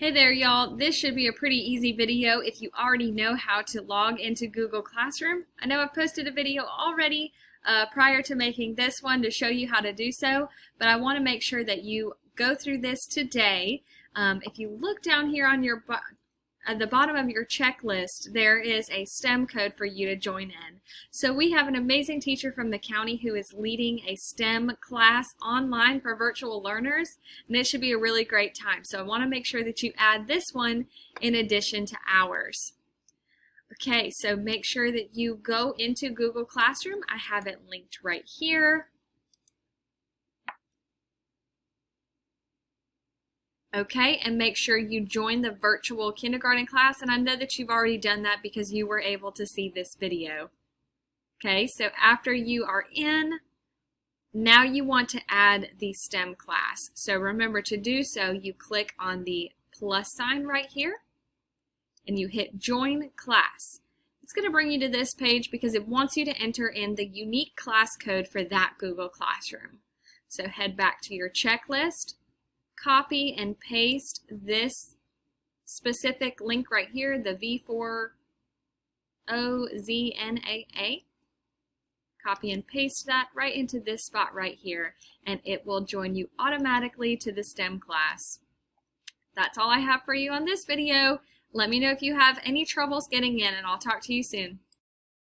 Hey there, y'all. This should be a pretty easy video if you already know how to log into Google Classroom. I know I've posted a video already prior to making this one to show you how to do so, but I want to make sure that you go through this today. If you look down here on your at the bottom of your checklist, there is a STEM code for you to join in. So we have an amazing teacher from the county who is leading a STEM class online for virtual learners, and it should be a really great time. So I want to make sure that you add this one in addition to ours. Okay, so make sure that you go into Google Classroom. I have it linked right here. Okay, and make sure you join the virtual kindergarten class, and I know that you've already done that because you were able to see this video. Okay, so after you are in, now you want to add the STEM class. So remember, to do so, you click on the plus sign right here, and you hit Join Class. It's going to bring you to this page because it wants you to enter in the unique class code for that Google Classroom. So head back to your checklist, copy and paste this specific link right here, the V4OZNAA. Copy and paste that right into this spot right here, and it will join you automatically to the STEM class. That's all I have for you on this video. Let me know if you have any troubles getting in, and I'll talk to you soon.